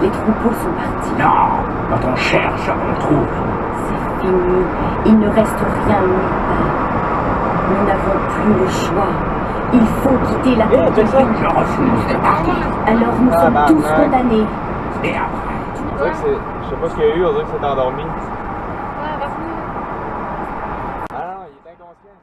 Les troupeaux sont partis. Non, quand on cherche, on trouve. C'est fini. Il ne reste rien nulle part. Nous n'avons plus le choix. Il faut quitter la côte. Je refuse de partir. Alors nous sommes tous condamnés. Et après? On dirait que c'est... Je sais pas ce qu'il y a eu, on dirait que c'est endormi. Ouais, revenu. Ah non, il est inconscient.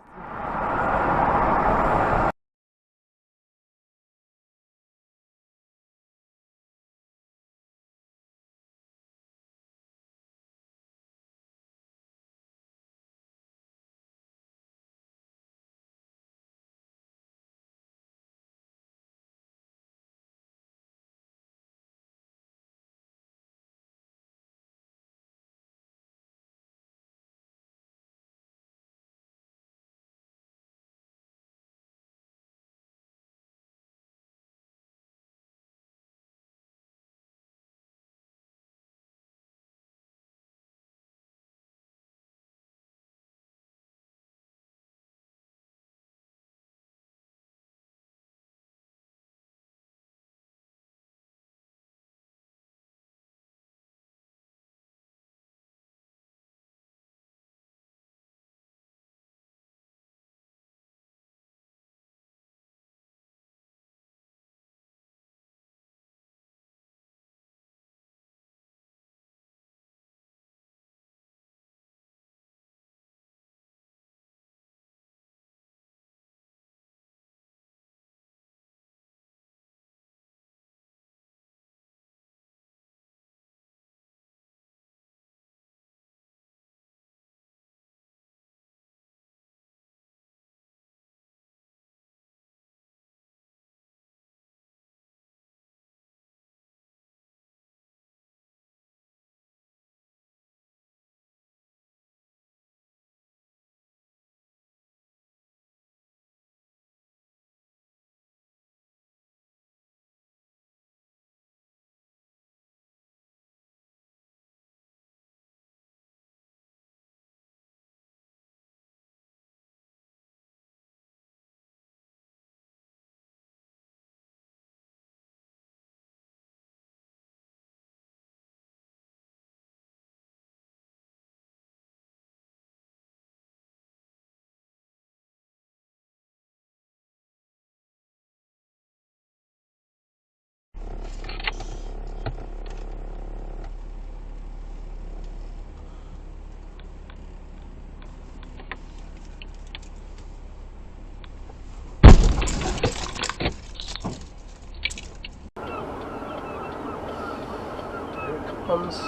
Comes.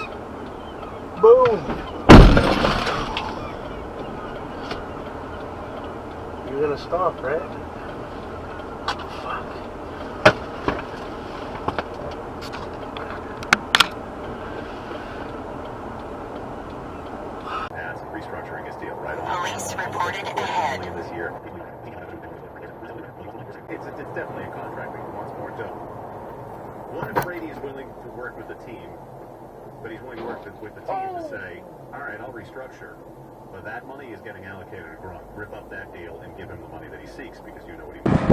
Boom! You're gonna stop, right? Fuck. That's restructuring his deal right on. Police reported ahead. This year. It's definitely a contract that he wants more dough. One, if Brady is willing to work with the team, but he's willing to work with the team to say, all right, I'll restructure, but that money is getting allocated to Grunt. Rip up that deal and give him the money that he seeks because you know what he wants.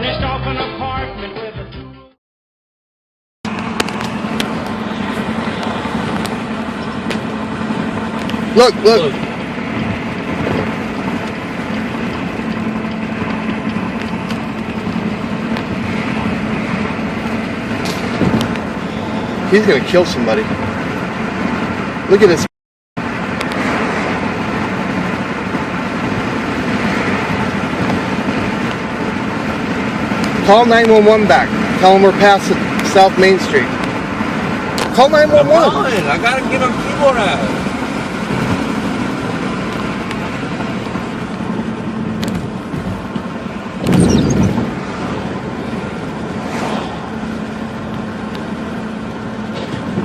furnished off an apartment with a Look, look. He's gonna kill somebody. Look at this. Call 911 back. Tell them we're past South Main Street. Call 911. I'm calling. I gotta get my keyboard out.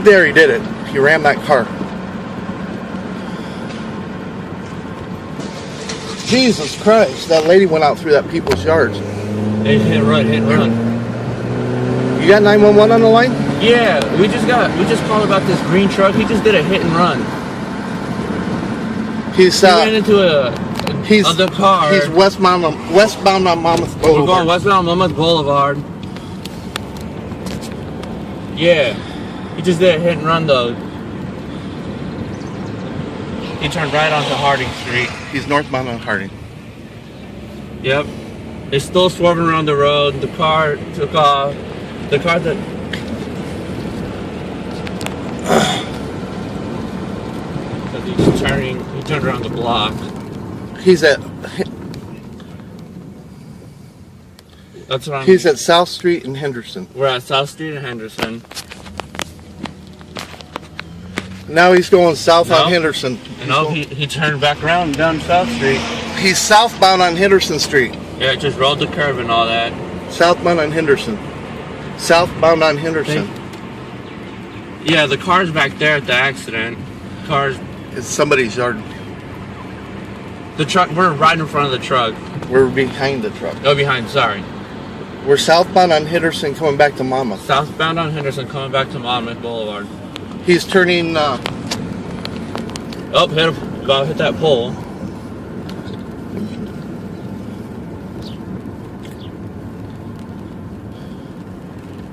There, he did it. He rammed that car. Jesus Christ, that lady went out through that people's yards. Hit and run, hit and run. You got 911 on the line? Yeah, we just called about this green truck. He just did a hit and run. He ran into other car. He's westbound on Monmouth Boulevard. We're going westbound on Monmouth Boulevard. Yeah. He just did a hit and run though. He turned right onto Harding Street. He's northbound on Harding. Yep. It's still swerving around the road. The car took off. The car that... He's turning. He turned around the block. He's at... That's what I'm... He's at South Street and Henderson. We're at South Street and Henderson. Now he's going south on Henderson. He turned back around down South Street. He's southbound on Henderson Street. Yeah, just rolled the curve and all that. Southbound on Henderson. Southbound on Henderson. Yeah, the car's back there at the accident. Car's... It's somebody's yard. The truck, we're right in front of the truck. We're behind the truck. Oh, behind, sorry. We're southbound on Henderson coming back to Monmouth. Southbound on Henderson coming back to Monmouth Boulevard. He's turning... Oh, about hit that pole.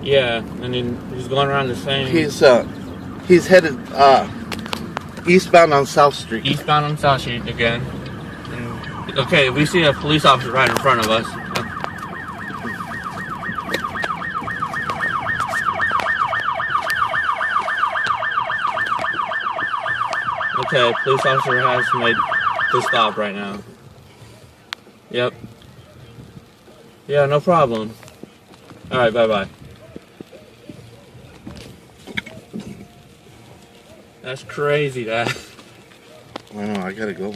Yeah, and then he's going around the same... He's headed eastbound on South Street. Eastbound on South Street again. And, okay, we see a police officer right in front of us. Okay, police officer has made the stop right now. Yep. Yeah, no problem. Alright, bye-bye. That's crazy, that. I know, I gotta go.